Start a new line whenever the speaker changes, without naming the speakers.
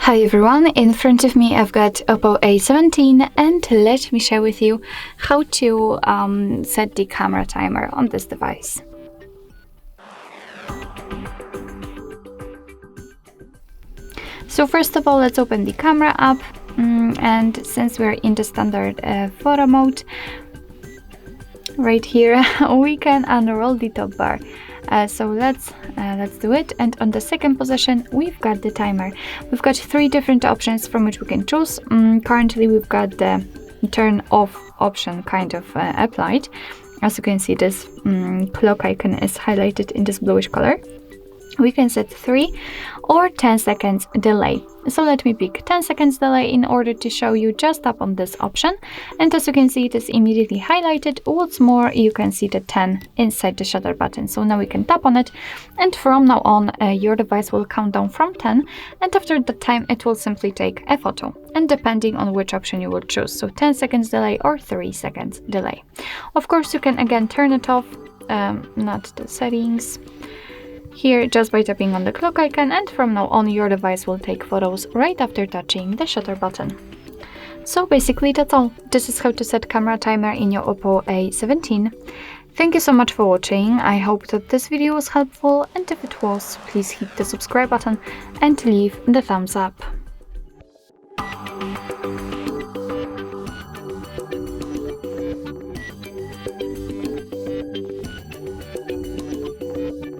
Hi everyone, in front of me I've got OPPO A17 and let me share with you how to set the camera timer on this device. So first of all, let's open the camera app, and since we're in the standard photo mode, right here we can unroll the top bar. So let's do it, and on the second position we've got the timer. We've got three different options from which we can choose. Currently we've got the turn off option kind of applied. As you can see, this clock icon is highlighted in this bluish color. We can set 3 or 10 seconds delay. So let me pick 10 seconds delay in order to show you. Just tap on this option, and as you can see, it is immediately highlighted. What's more, you can see the 10 inside the shutter button. So now we can tap on it, and from now on your device will count down from 10, and after that time it will simply take a photo, and depending on which option you will choose, so 10 seconds delay or 3 seconds delay. Of course, you can again turn it off, not the settings, here just by tapping on the clock icon, and from now on your device will take photos right after touching the shutter button. So basically that's all. This is how to set camera timer in your OPPO A17. Thank you so much for watching. I hope that this video was helpful, and if it was, please hit the subscribe button and leave the thumbs up.